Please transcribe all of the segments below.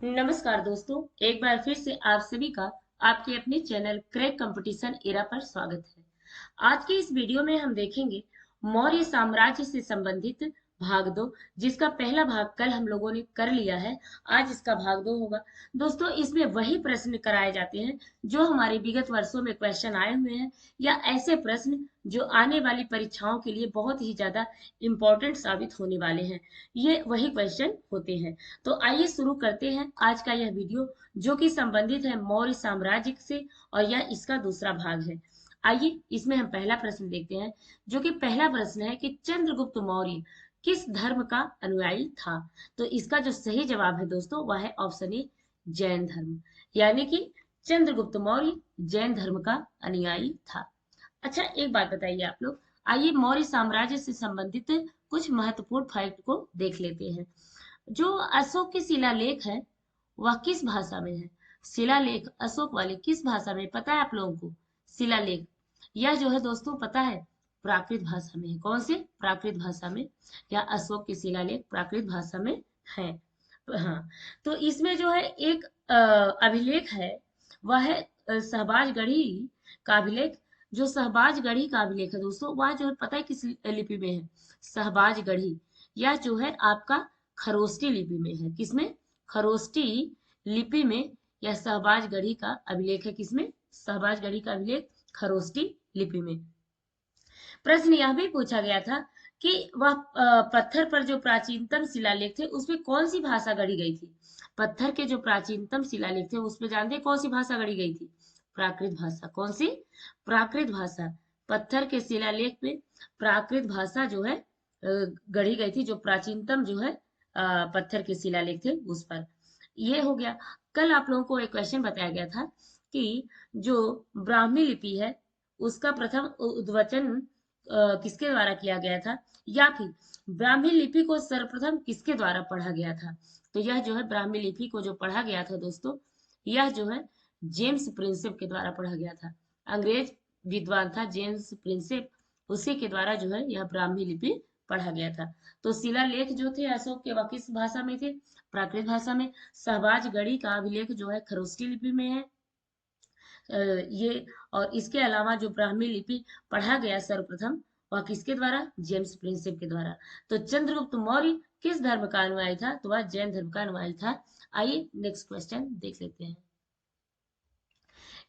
नमस्कार दोस्तों, एक बार फिर से आप सभी का आपके अपने चैनल क्रैक कंपटीशन एरा पर स्वागत है। आज की इस वीडियो में हम देखेंगे मौर्य साम्राज्य से संबंधित भाग दो, जिसका पहला भाग कल हम लोगों ने कर लिया है। आज इसका भाग दो होगा। दोस्तों, इसमें वही प्रश्न कराए जाते हैं जो हमारे विगत वर्षों में क्वेश्चन आए हुए हैं, या ऐसे प्रश्न जो आने वाली परीक्षाओं के लिए बहुत ही ज्यादा इम्पोर्टेंट साबित होने वाले हैं। ये वही क्वेश्चन होते हैं। तो आइए शुरू करते हैं आज का यह वीडियो, जो कि संबंधित है मौर्य साम्राज्य से, और यह इसका दूसरा भाग है। आइए इसमें हम पहला प्रश्न देखते हैं, जो कि पहला प्रश्न है कि चंद्रगुप्त मौर्य किस धर्म का अनुयायी था। तो इसका जो सही जवाब है दोस्तों, वह है ऑप्शन ए, जैन धर्म। यानी कि चंद्रगुप्त मौर्य जैन धर्म का अनुयायी था। अच्छा, एक बात बताइए आप लोग। आइए मौर्य साम्राज्य से संबंधित कुछ महत्वपूर्ण फैक्ट को देख लेते हैं। जो अशोक के शिलालेख है, वह किस भाषा में है। शिलालेख अशोक वाले किस भाषा में, पता है आप लोगों को? शिलालेख यह जो है दोस्तों, पता है, प्राकृत भाषा में है। कौन से? प्राकृत भाषा में। या अशोक के शिलालेख प्राकृत भाषा में है। हाँ, तो इसमें जो है एक अभिलेख है, वह है शहबाजगढ़ी का अभिलेख। जो शहबाजगढ़ी का अभिलेख है दोस्तों, वह जो है पता है किस लिपि में है? शहबाजगढ़ी। यह जो है आपका खरोष्टी लिपि में है। किसमें? खरोष्टी लिपि में यह शहबाजगढ़ी का अभिलेख है। किसमें? शहबाजगढ़ी का अभिलेख खरोष्टी लिपि में। प्रश्न यह भी पूछा गया था कि वह पत्थर पर जो प्राचीनतम शिलालेख थे, उसमें कौन सी भाषा गढ़ी गई थी। पत्थर के जो प्राचीनतम शिलालेख थे, उसमें जानते हैं कौन सी भाषा गढ़ी गई थी? प्राकृत भाषा। कौन सी? प्राकृत भाषा। पत्थर के शिलालेख में प्राकृत भाषा जो है गढ़ी गई थी। जो प्राचीनतम जो है पत्थर के शिलालेख थे उस पर। ये हो गया। कल आप लोगों को एक क्वेश्चन बताया गया था कि जो ब्राह्मी लिपि है, उसका प्रथम उद्वचन किसके द्वारा किया गया था, या फिर ब्राह्मी लिपि को सर्वप्रथम किसके द्वारा पढ़ा गया था। तो यह जो है ब्राह्मी लिपि को जो पढ़ा गया था दोस्तों, यह जो है जेम्स प्रिंसेप के द्वारा पढ़ा गया था। अंग्रेज विद्वान था जेम्स प्रिंसेप, उसी के द्वारा जो है यह ब्राह्मी लिपि पढ़ा गया था। तो शिलालेख जो थे अशोक के, वह किस भाषा में थे? प्राकृत भाषा में। शहबाजगढ़ी का अभिलेख जो है खरोष्टी लिपि में है। ये और इसके अलावा जो ब्राह्मी लिपि पढ़ा गया सर्वप्रथम, वह किसके द्वारा? जेम्स प्रिंसेप के द्वारा। तो चंद्रगुप्त मौर्य किस धर्म का अनुयायी था? तो वह जैन धर्म का अनुयायी था। आइए नेक्स्ट क्वेश्चन देख लेते हैं।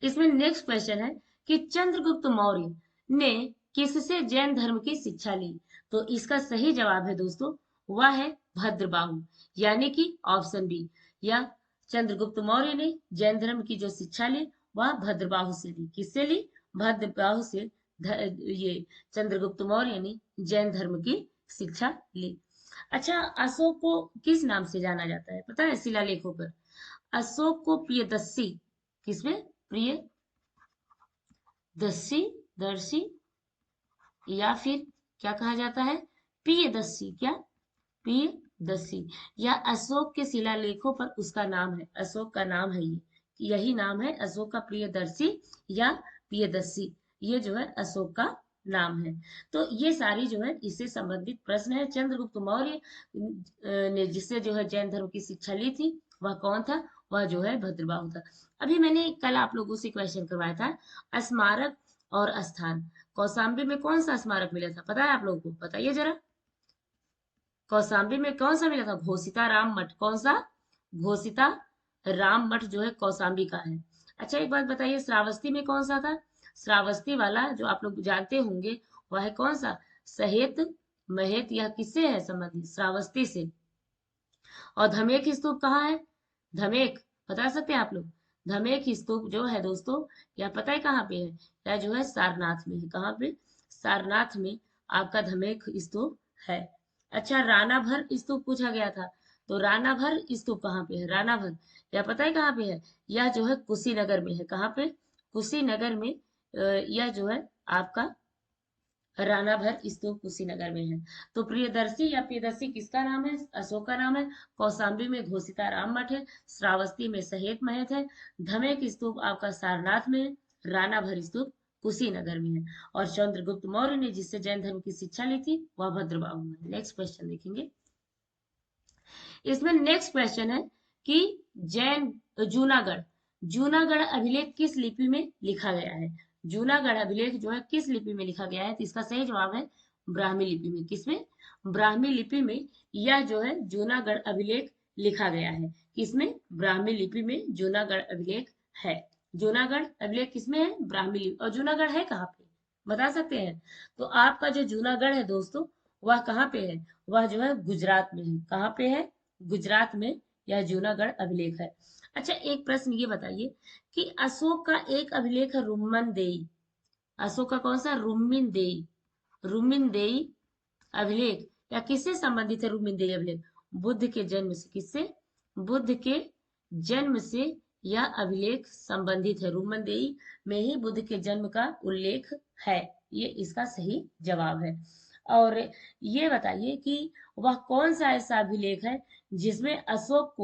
इसमें नेक्स्ट क्वेश्चन है कि चंद्रगुप्त मौर्य ने किससे जैन धर्म की शिक्षा ली। तो इसका सही जवाब है दोस्तों, वह है भद्रबाहु। यानी कि ऑप्शन बी। या चंद्रगुप्त मौर्य ने जैन धर्म की जो शिक्षा ली, वह भद्रबाहु से ली। किससे ली? भद्रबाहु से। ये चंद्रगुप्त मौर्य ने जैन धर्म की शिक्षा ली। अच्छा, अशोक को किस नाम से जाना जाता है, पता है? शिलालेखों पर अशोक को प्रियदर्शी, किसमें? प्रिय दस्सी, दर्शी, या फिर क्या कहा जाता है? प्रियदर्शी। क्या? प्रियदर्शी। या अशोक के शिलालेखों पर उसका नाम है, अशोक का नाम है ये, यही नाम है अशोक का, प्रियदर्शी या प्रियदर्शी। ये जो है अशोक का नाम है। तो ये सारी जो है इससे संबंधित प्रश्न है। चंद्रगुप्त मौर्य ने जिससे जो है जैन धर्म की शिक्षा ली थी, वह कौन था? वह जो है भद्रबाहु था। अभी मैंने कल आप लोगों से क्वेश्चन करवाया था, स्मारक और स्थान। कौशाम्बी में कौन सा स्मारक मिला था, पता है आप लोगों को? बताइए जरा। कौशाम्बी में कौन सा मिला था? घोषिता राम मठ। कौन सा? घोषिता राम मठ जो है कौशाम्बी का है। अच्छा, एक बात बताइए, श्रावस्ती में कौन सा था? श्रावस्ती वाला जो आप लोग जानते होंगे, वह है कौन सा? सहेत महेत। यह किससे है संबंधित? श्रावस्ती से। और धमेक स्तूप कहाँ है? धमेक बता सकते हैं आप लोग? धमेक स्तूप जो है दोस्तों, यह पता है कहाँ पे है? यह जो है सारनाथ में है। कहाँ पे? सारनाथ में आपका धमेक स्तूप है। अच्छा, राणा भर स्तूप पूछा गया था। तो राणा भर स्तूप कहाँ पे है? राणा भर, यह पता है कहाँ पे है? यह जो है कुशीनगर में है। कहाँ पे? कुशीनगर में। यह जो है आपका राणा भर स्तूप कुशीनगर में है। तो प्रियदर्शी या प्रियदर्शी किसका नाम है? अशोक का नाम है। कौशाम्बी में घोषिता राम मठ है। श्रावस्ती में सहेत महत है। धमेक स्तूप आपका सारनाथ में है। राणा भर स्तूप कुशीनगर में है। और चंद्रगुप्त मौर्य ने जिससे जैन धर्म की शिक्षा ली थी, वह भद्रबाहु है। नेक्स्ट क्वेश्चन देखेंगे। इसमें नेक्स्ट क्वेश्चन है कि जूनागढ़ जूनागढ़ अभिलेख किस लिपि में लिखा गया है? जूनागढ़ अभिलेख जो है किस लिपि में लिखा गया है? तो इसका सही जवाब है ब्राह्मी लिपि में। किसमें? ब्राह्मी लिपि में यह जो है जूनागढ़ अभिलेख लिखा गया है। किसमें? ब्राह्मी लिपि में जूनागढ़ अभिलेख है। जूनागढ़ अभिलेख किसमें है? ब्राह्मी लिपि। और जूनागढ़ है कहाँ पे, बता सकते हैं? तो आपका जो जूनागढ़ है दोस्तों, वह कहाँ पे है? वह जो है गुजरात में है। कहाँ पे है? गुजरात में यह जूनागढ़ अभिलेख है। अच्छा, एक प्रश्न ये बताइए कि अशोक का एक अभिलेख है रुम्मनदेई। अशोक का कौन सा? रुम्मिनदेई। रुम्मिनदेई अभिलेख या किससे संबंधित है रुम्मिनदेई अभिलेख? बुद्ध के जन्म से। किससे? बुद्ध के जन्म से यह अभिलेख संबंधित है। रुम्मनदेई में ही बुद्ध के जन्म का उल्लेख है। ये इसका सही जवाब है। और ये बताइए कि वह कौन सा ऐसा अभिलेख है जिसमें अशोक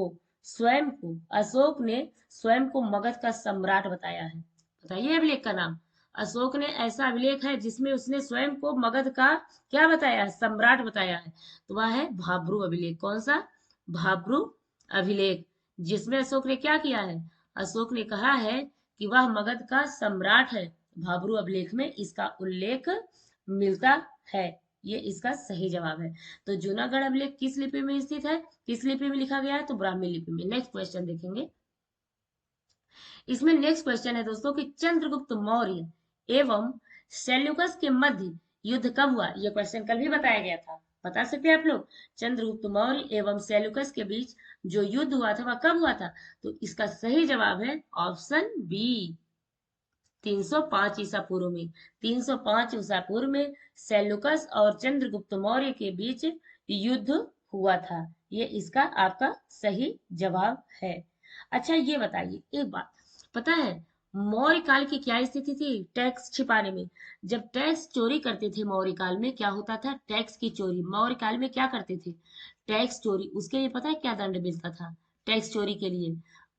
ने स्वयं को मगध का सम्राट बताया है? बताइए अभिलेख का नाम। अशोक ने ऐसा अभिलेख है जिसमें उसने स्वयं को मगध का क्या बताया है? सम्राट बताया है। तो वह है भाब्रू अभिलेख। कौन सा? भाब्रू अभिलेख, जिसमें अशोक ने क्या किया है? अशोक ने कहा है कि वह मगध का सम्राट है। भाब्रू अभिलेख में इसका उल्लेख मिलता है। ये इसका सही जवाब है। तो जूनागढ़ अभिलेख किस लिपि में स्थित है? किस लिपि में लिखा गया है? तो ब्राह्मी लिपि में। नेक्स्ट क्वेश्चन देखेंगे। इसमें नेक्स्ट क्वेश्चन है दोस्तों कि चंद्रगुप्त मौर्य एवं सेल्यूकस के मध्य युद्ध कब हुआ? यह क्वेश्चन कल भी बताया गया था, बता सकते हैं आप लोग? चंद्रगुप्त मौर्य एवं सेल्यूकस के बीच जो युद्ध हुआ था वह कब हुआ था? तो इसका सही जवाब है ऑप्शन बी, 305 ईसा पूर्व में। 305 ईसा पूर्व में सेल्यूकस और चंद्रगुप्त मौर्य के बीच युद्ध हुआ था। ये इसका आपका सही जवाब है। अच्छा, ये बताइए एक बात, पता है मौर्य काल की क्या स्थिति थी टैक्स छिपाने में? जब टैक्स चोरी करते थे मौर्य काल में, क्या होता था? टैक्स की चोरी। मौर्य काल में क्या करते थे? टैक्स चोरी। उसके लिए पता है क्या दंड मिलता था टैक्स चोरी के लिए?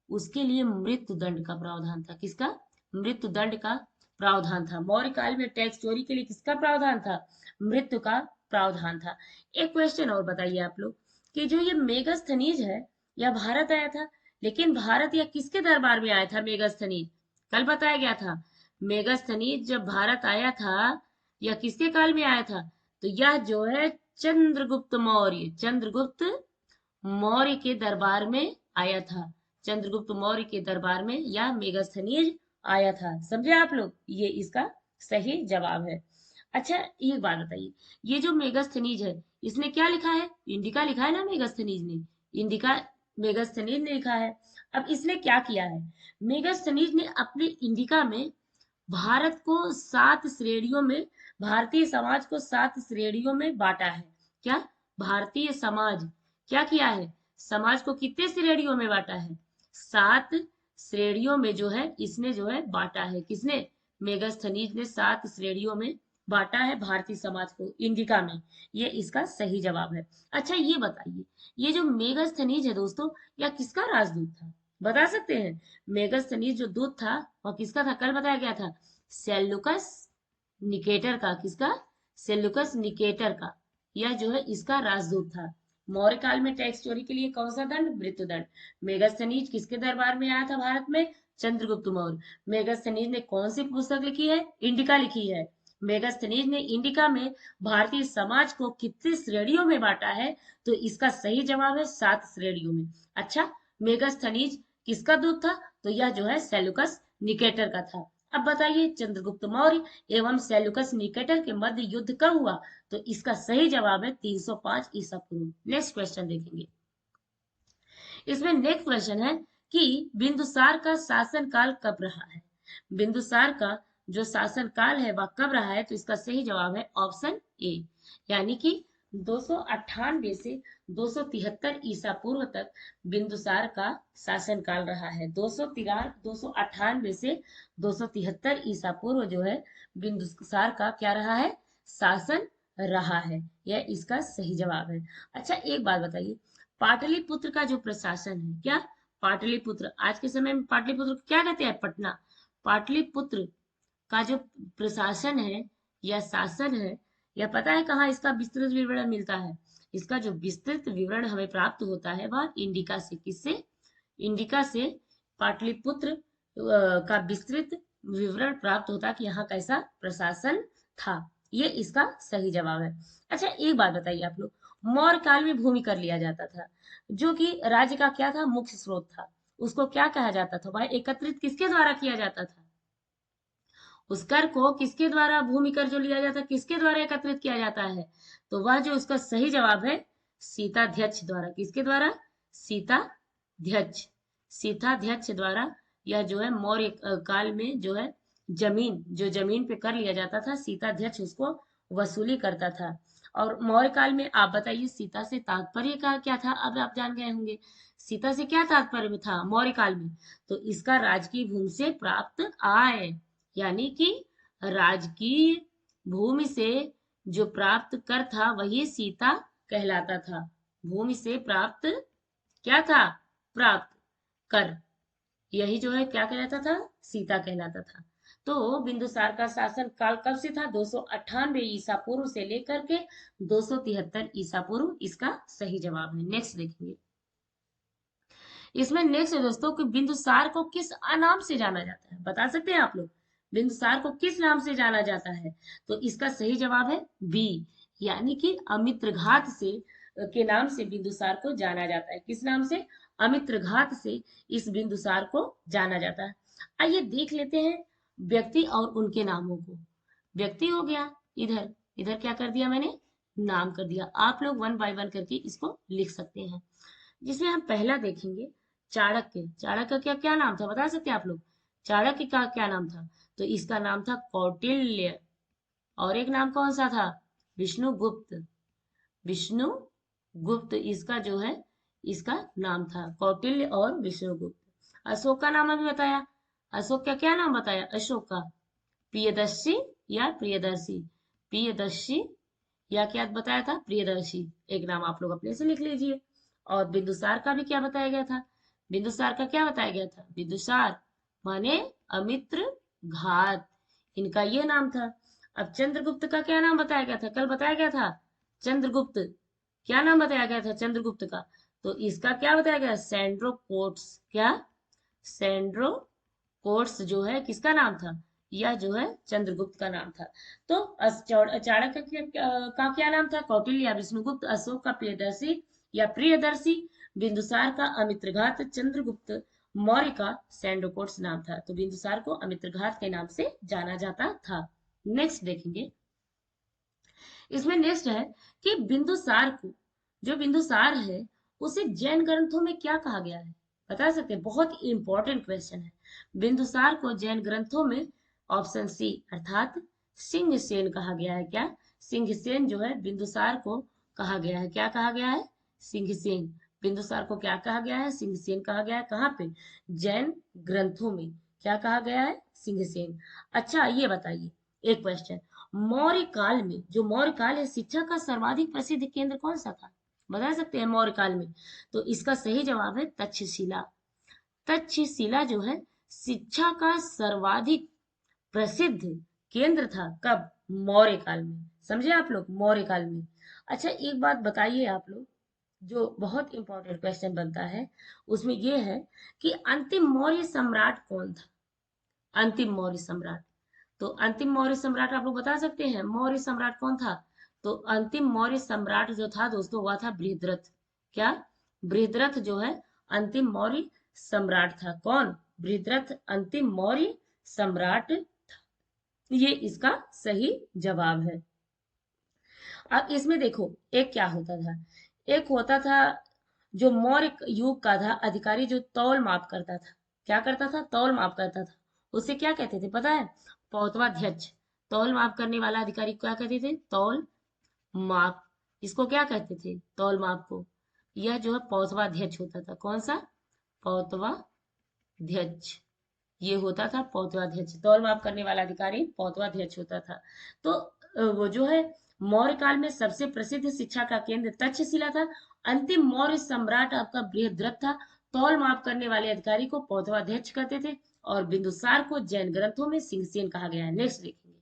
उसके लिए मृत्यु दंड का प्रावधान था। किसका? मृत्यु दंड का प्रावधान था। मौर्य काल में टैक्स चोरी के लिए किसका प्रावधान था? मृत्यु का प्रावधान था। एक क्वेश्चन और बताइए आप लोग कि जो ये मेगास्थनीज है यह भारत आया था, लेकिन भारत यह किसके दरबार में आया था? मेगास्थनीज कल बताया गया था। मेगास्थनीज जब भारत आया था यह किसके काल में आया था? तो यह जो है चंद्रगुप्त मौर्य, चंद्रगुप्त मौर्य के दरबार में आया था। चंद्रगुप्त मौर्य के दरबार में यह मेगास्थनीज आया था। समझे आप लोग? ये इसका सही जवाब है। अच्छा, एक बात बताइए, ये जो मेगास्थनीज है इसने क्या लिखा है? इंडिका लिखा है ना मेगास्थनीज ने। इंडिका मेगास्थनीज ने लिखा है। अब इसने क्या किया है? मेगास्थनीज ने अपने इंडिका में भारत को 7 श्रेणियों में, भारतीय समाज को 7 श्रेणियों में बांटा है। क्या? भारतीय समाज क्या किया है? समाज को कितने श्रेणियों में बांटा है? 7 श्रेणियों में जो है इसने जो है बांटा है। किसने? मेगास्थनीज ने 7 श्रेणियों में बांटा है भारतीय समाज को इंडिका में। ये इसका सही जवाब है। अच्छा, ये बताइए, ये जो मेगास्थनीज है दोस्तों, यह किसका राजदूत था? बता सकते हैं? मेगास्थनीज जो दूत था वह किसका था? कल बताया गया था सेल्यूकस निकेटर का। किसका? सेल्यूकस निकेटर का। यह जो है इसका राजदूत था। मौर्य काल में टैक्स चोरी के लिए कौन सा दंड? मृत्यु दंड। मेगास्थनीज किसके दरबार में आया था भारत में? चंद्रगुप्त मौर्य। मेगास्थनीज ने कौन सी पुस्तक लिखी है? इंडिका लिखी है। मेगास्थनीज ने इंडिका में भारतीय समाज को कितनी श्रेणियों में बांटा है? तो इसका सही जवाब है 7 श्रेणियों में। अच्छा, मेगास्थनीज किसका दूत था? तो यह जो है सेल्यूकस निकेटर का था। अब बताइए चंद्रगुप्त मौर्य एवं सेल्यूकस निकेटर के मध्य युद्ध कब हुआ? तो इसका सही जवाब है 305 ईसा पूर्व। नेक्स्ट क्वेश्चन देखेंगे। इसमें नेक्स्ट क्वेश्चन है कि बिंदुसार का शासन काल कब रहा है? बिंदुसार का जो शासन काल है वह कब रहा है? तो इसका सही जवाब है ऑप्शन ए, यानी कि 298 से 273 ईसा पूर्व तक बिंदुसार का शासन काल रहा है। 298 से 273 ईसा पूर्व जो है बिंदुसार का क्या रहा है? शासन रहा है। यह इसका सही जवाब है। अच्छा, एक बात बताइए, पाटलिपुत्र का जो प्रशासन है, क्या? पाटलिपुत्र, आज के समय में पाटलिपुत्र को क्या कहते हैं? पटना। पाटलिपुत्र का जो प्रशासन है या शासन है, यह पता है कहाँ इसका विस्तृत विवरण मिलता है? इसका जो विस्तृत विवरण हमें प्राप्त होता है वह इंडिका से। किससे? इंडिका से पाटलिपुत्र का विस्तृत विवरण प्राप्त होता कि यहाँ कैसा प्रशासन था। ये इसका सही जवाब है। अच्छा एक बात बताइए आप लोग, मौर्य काल में भूमि कर लिया जाता था, जो कि राज्य का क्या था, मुख्य स्रोत था। उसको क्या कहा जाता था भाई, एकत्रित किसके द्वारा किया जाता था, उस कर को किसके द्वारा, भूमि कर जो लिया जाता है किसके द्वारा एकत्रित किया जाता है, तो वह जो उसका सही जवाब है सीताध्यक्ष द्वारा। किसके द्वारा, सीताध्यक्ष, सीताध्यक्ष द्वारा। यह जो है मौर्य काल में जो है जमीन पे कर लिया जाता था, सीताध्यक्ष उसको वसूली करता था। और मौर्य काल में आप बताइए सीता से तात्पर्य का क्या था, अब आप जान गए होंगे सीता से क्या तात्पर्य था मौर्य काल में, तो इसका राजकीय भूमि से प्राप्त आय, यानी कि राजकीय भूमि से जो प्राप्त कर था वही सीता कहलाता था। भूमि से प्राप्त क्या था, प्राप्त कर, यही जो है क्या कहलाता था, सीता कहलाता था। तो बिंदुसार का शासन काल कब से था, 298 ईसा पूर्व से लेकर के 273 ईसा पूर्व, इसका सही जवाब है। नेक्स्ट देखेंगे, इसमें नेक्स्ट है दोस्तों कि बिंदुसार को किस नाम से जाना जाता है, बता सकते हैं आप लोग बिंदुसार को किस नाम से जाना जाता है, तो इसका सही जवाब है बी, यानी कि अमित्रघात से के नाम से बिंदुसार को जाना जाता है। किस नाम से, अमित्रघात से इस बिंदुसार को जाना जाता है। आइए देख लेते हैं व्यक्ति और उनके नामों को। व्यक्ति हो गया, इधर इधर क्या कर दिया मैंने, नाम कर दिया। आप लोग वन बाय वन करके इसको लिख सकते हैं। जिसमें हम पहला देखेंगे चाणक्य। चाणक्य का क्या क्या नाम था, बता सकते हैं आप लोग, चाणक्य का क्या नाम था, तो इसका नाम था कौटिल्य। और एक नाम कौन सा था, विष्णुगुप्त। विष्णुगुप्त इसका जो है इसका नाम था, कौटिल्य और विष्णुगुप्त। अशोक का नाम अभी बताया, अशोक का क्या नाम बताया, अशोक का प्रियदर्शी या प्रियदर्शी, प्रियदर्शी या क्या बताया था, प्रियदर्शी। एक नाम आप लोग अपने से लिख लीजिए। और बिंदुसार का भी क्या बताया गया था, बिंदुसार का क्या बताया गया था, बिंदुसार माने अमित्र घात, इनका ये नाम था। अब चंद्रगुप्त का क्या नाम बताया गया था, कल बताया गया था, चंद्रगुप्त क्या नाम बताया गया था चंद्रगुप्त का, तो इसका क्या बताया गया, सैंड्रोकोट्स। क्या, सैंड्रोकोट्स जो है किसका नाम था, यह जो है चंद्रगुप्त का नाम था। तो चाणक्य का क्या नाम था, कौटिल्य, विष्णुगुप्त, अशोक का प्रियदर्शी या प्रियदर्शी, बिंदुसार का अमित्रघात, चंद्रगुप्त मौर्य का सैंड्रोकोट्स नाम था। तो बिंदुसार को अमित्रघात के नाम से जाना जाता था। नेक्स्ट देखेंगे, इसमें नेक्स्ट है कि बिंदुसार को, जो बिंदुसार है उसे जैन ग्रंथों में क्या कहा गया है, बता सकते हैं, बहुत इंपॉर्टेंट क्वेश्चन है। बिंदुसार को जैन ग्रंथों में ऑप्शन सी अर्थात सिंहसेन कहा गया है। क्या, सिंहसेन जो है बिंदुसार को कहा गया है, क्या कहा गया है, सिंहसेन। बिंदुसार को क्या कहा गया है, सिंहसेन कहा गया है। कहाँ पे, जैन ग्रंथों में क्या कहा गया है, सिंहसेन। अच्छा ये बताइए एक क्वेश्चन, मौर्य काल में, जो मौर्य काल है, शिक्षा का सर्वाधिक प्रसिद्ध केंद्र कौन सा था, बता सकते हैं मौर्य काल में, तो इसका सही जवाब है तक्षशिला। तक्षशिला जो है शिक्षा का सर्वाधिक प्रसिद्ध केंद्र था, कब, मौर्य काल में। समझे आप लोग, मौर्य काल में। अच्छा एक बात बताइए आप लोग, जो बहुत इंपॉर्टेंट क्वेश्चन बनता है उसमें यह है कि अंतिम मौर्य सम्राट कौन था, अंतिम मौर्य सम्राट। तो अंतिम मौर्य सम्राट आप लोग बता सकते हैं, मौर्य सम्राट कौन था, तो अंतिम मौर्य सम्राट जो था दोस्तों वह था बृहद्रथ। क्या, बृहद्रथ जो है अंतिम मौर्य सम्राट था। कौन, बृहद्रथ अंतिम मौर्य सम्राट, ये इसका सही जवाब है। अब इसमें देखो एक क्या होता था, एक होता था जो मौर्य युग का था अधिकारी, जो तौल माप करता था, क्या करता था, तौल माप करता था, उसे क्या कहते थे पता है, पौतवाध्यक्ष। तौल माप करने वाला अधिकारी क्या कहते थे, तौल माप, इसको क्या कहते थे, तौल माप को। यह जो है पौतवाध्यक्ष होता था, कौन सा, पौतवाध्यक्ष, ये होता था पौतवाध्यक्ष। तौल माप करने वाला अधिकारी पौतवाध्यक्ष होता था। तो वो जो है मौर्य काल में सबसे प्रसिद्ध शिक्षा का केंद्र तक्षशिला था। अंतिम मौर्य सम्राट आपका बृहद्रथ था। तौल माप करने वाले अधिकारी को पौतवाध्यक्ष कहते थे। और बिंदुसार को जैन ग्रंथों में सिंहसेन कहा गया है। नेक्स्ट देखेंगे,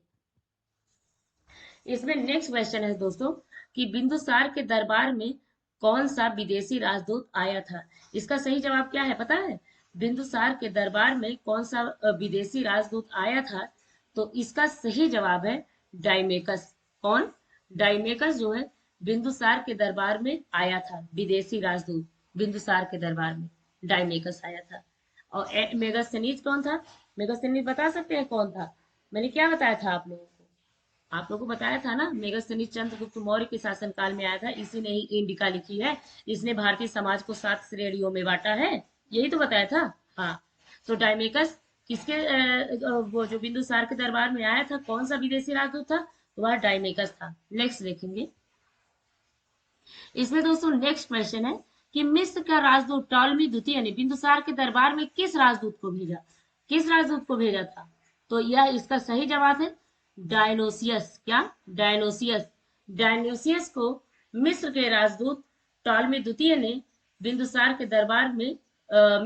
इसमें नेक्स्ट क्वेश्चन है दोस्तों कि बिंदुसार के दरबार में कौन सा विदेशी राजदूत आया था? इसका सही जवाब क्या है पता है? बिंदुसार के दरबार में कौन सा विदेशी राजदूत आया था? तो इसका सही जवाब है डाइमेकस। कौन? डाइमेकस जो है बिंदुसार के दरबार में आया था, विदेशी राजदूत बिंदुसार के दरबार में डाइमेकस आया था। और मेगास्थनीज कौन था? मेगास्थनीज बता सकते हैं कौन था? मैंने क्या बताया था आप लोगों को? आप लोगों को बताया था ना, मेगास्थनीज चंद्रगुप्त मौर्य के शासनकाल में आया था, इसी ने ही इंडिका लिखी है, इसने भारतीय समाज को 7 श्रेणियों में बांटा है, यही तो बताया था। हाँ, तो डायमेकस किसके वो जो बिंदुसार के दरबार में आया था, कौन सा विदेशी राजदूत था? तो वह डायमेकस था। नेक्स्ट देखेंगे, इसमें दोस्तों नेक्स्ट क्वेश्चन है कि मिस्र का राजदूत टॉलमी द्वितीय ने बिंदुसार के दरबार में किस राजदूत को भेजा? किस राजदूत को भेजा था? तो यह इसका सही जवाब है डायनोसियस। क्या? डायनोसियस। डायनोसियस को मिस्र के राजदूत टॉलमी द्वितीय ने बिंदुसार के दरबार में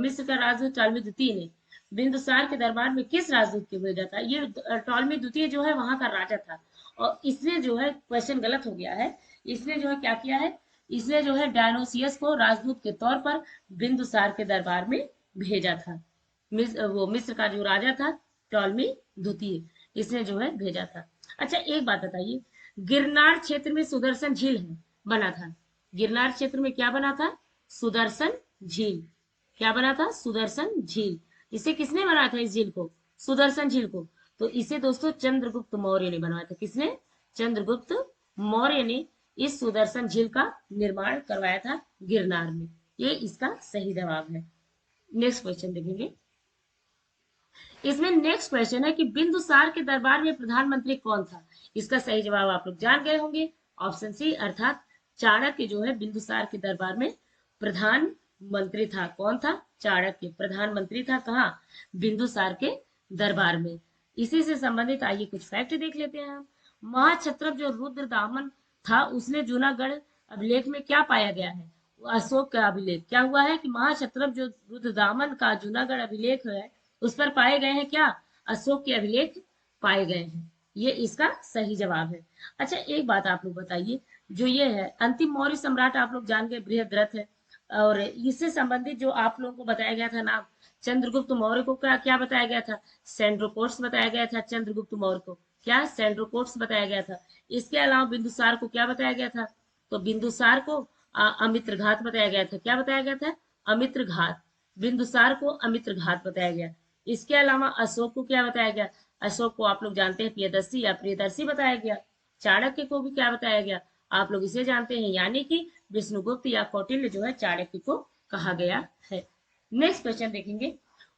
मिस्र का राजदूत टॉलमी द्वितीय ने बिंदुसार के दरबार में किस राजदूत को भेजा था? ये टॉलमी द्वितीय जो है वहां का राजा था, और इसने जो है क्वेश्चन गलत हो गया है। इसने जो है क्या किया है, इसने जो है डायनोसियस को राजदूत के तौर पर बिंदुसार के दरबार में भेजा था। वो मिस्र का जो राजा था टॉलमी द्वितीय, इसने जो है भेजा था। अच्छा एक बात बताइए, गिरनार क्षेत्र में सुदर्शन झील है बना था, गिरनार क्षेत्र में क्या बना था? सुदर्शन झील। क्या बना था? सुदर्शन झील। इसे किसने बनाया था इस झील को? सुदर्शन झील को। तो इसे दोस्तों चंद्रगुप्त मौर्य ने बनवाया था। किसने? चंद्रगुप्त मौर्य ने इस सुदर्शन झील का निर्माण करवाया था गिरनार में। ये इसका सही जवाब है। नेक्स्ट क्वेश्चन देखेंगे, इसमें नेक्स्ट क्वेश्चन है कि बिंदुसार के दरबार में प्रधानमंत्री कौन था? इसका सही जवाब आप लोग जान गए होंगे, ऑप्शन सी अर्थात चाणक्य जो है बिंदुसार के दरबार में प्रधानमंत्री था। कौन था? चाणक्य प्रधानमंत्री था। कहाँ? बिंदुसार के दरबार में। इसी से संबंधित आइए कुछ फैक्ट देख लेते हैं हम। महाक्षत्रप जो रुद्र दामन था, उसने जूनागढ़ अभिलेख में क्या पाया गया है? अशोक का अभिलेख। क्या हुआ है कि महाक्षत्रप जो रुद्रदामन का जूनागढ़ अभिलेख है, उस पर पाए गए हैं क्या? अशोक के अभिलेख पाए गए हैं। ये इसका सही जवाब है। अच्छा एक बात आप लोग बताइए, जो ये है अंतिम मौर्य सम्राट आप लोग जान गए बृहद्रथ है, और इससे संबंधित जो आप लोगों को बताया गया था नाम, चंद्रगुप्त मौर्य को क्या क्या बताया गया था? सेंड्रोकोट्स बताया गया था चंद्रगुप्त मौर्य को। क्या? सेंड्रोकोट्स बताया गया था। इसके अलावा बिंदुसार को क्या बताया गया था? तो बिंदुसार को अमित्र घात बताया गया था। क्या बताया गया था? अमित्र घात। बिंदुसार को अमित्र घात बताया गया। इसके अलावा अशोक को क्या बताया गया? अशोक को आप लोग जानते हैं प्रियदर्शी या प्रियदर्शी बताया गया। चाणक्य को भी क्या बताया गया? आप लोग इसे जानते हैं, यानी कि विष्णुगुप्त या कौटिल्य जो है चाणक्य को कहा गया है। नेक्स्ट क्वेश्चन देखेंगे,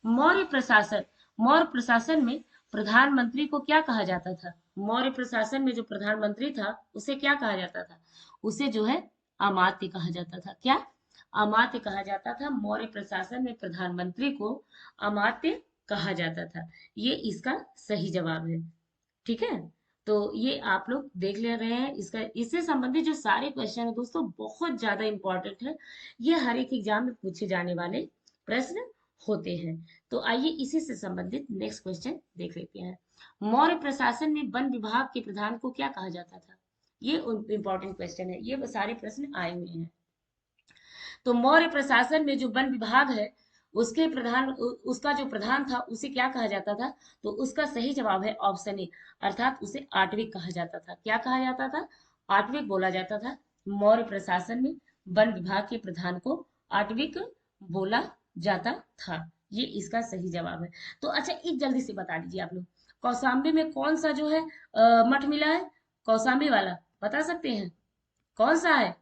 मौर्य प्रशासन, मौर्य प्रशासन में प्रधानमंत्री को क्या कहा जाता था? मौर्य प्रशासन में जो प्रधानमंत्री था उसे क्या कहा जाता था? उसे जो है अमात्य कहा जाता था। क्या? अमात्य कहा जाता था। मौर्य प्रशासन में प्रधानमंत्री को अमात्य कहा जाता था। ये इसका सही जवाब है। ठीक है, तो ये आप लोग देख ले रहे हैं। इसका इससे संबंधित जो सारे क्वेश्चन है दोस्तों बहुत ज्यादा इंपॉर्टेंट है, ये हर एक एग्जाम में पूछे जाने वाले प्रश्न होते हैं। तो आइए इसी से संबंधित नेक्स्ट क्वेश्चन देख लेते हैं। मौर्य प्रशासन में वन विभाग के प्रधान को क्या कहा जाता था? ये इंपॉर्टेंट क्वेश्चन है, ये सारे प्रश्न आए हुए हैं। तो मौर्य प्रशासन में जो वन विभाग है उसके प्रधान उसका जो प्रधान था उसे क्या कहा जाता था? तो उसका सही जवाब है ऑप्शन ए, अर्थात उसे आठविक कहा जाता था। क्या कहा जाता था? आठविक बोला जाता था। मौर्य प्रशासन में वन विभाग के प्रधान को आठविक बोला जाता था। ये इसका सही जवाब है। तो अच्छा एक जल्दी से बता दीजिए आप लोग, कौशाम्बी में कौन सा जो है मठ मिला है? कौशाम्बी वाला बता सकते हैं कौन सा है?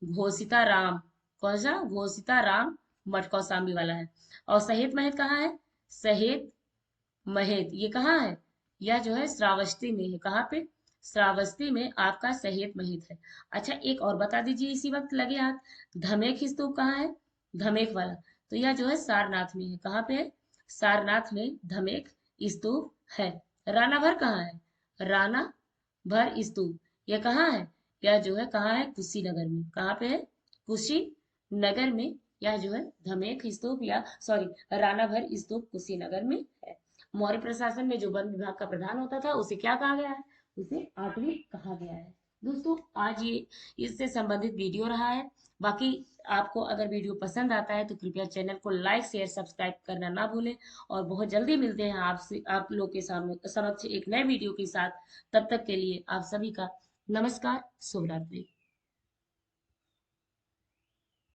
घोषिता राम। कौन सा? घोषिता राम मठ कौशाम्बी वाला है। और सहेत महेत कहाँ है? सहेत महेत ये कहाँ है? यह जो है श्रावस्ती में है। कहाँ पे? श्रावस्ती में आपका सहेत महेत है। अच्छा एक और बता दीजिए इसी वक्त लगे हाथ, धमेख स्तूप कहाँ है? धमेख वाला, तो यह जो है सारनाथ में है। कहाँ पे है? सारनाथ में धमेख स्तूप है। राणा भर कहाँ है? राणा भर स्तूप यह कहाँ है? यह जो है कहाँ है? कुशीनगर में। कहाँ पे है? कुशीनगर में। यह जो है धमेख स्तूप या सॉरी राणा भर स्तूप कुशीनगर में है। मौर्य प्रशासन में जो वन विभाग का प्रधान होता था उसे क्या कहा गया है? उसे आठवीं कहा गया है। दोस्तों आज ये इससे संबंधित वीडियो रहा है। बाकी आपको अगर वीडियो पसंद आता है तो कृपया चैनल को लाइक शेयर सब्सक्राइब करना ना भूलें। और बहुत जल्दी मिलते हैं आपसे, आप लोग के सामने समक्ष एक नए वीडियो के साथ। तब तक के लिए आप सभी का नमस्कार, शुभ रात्रि।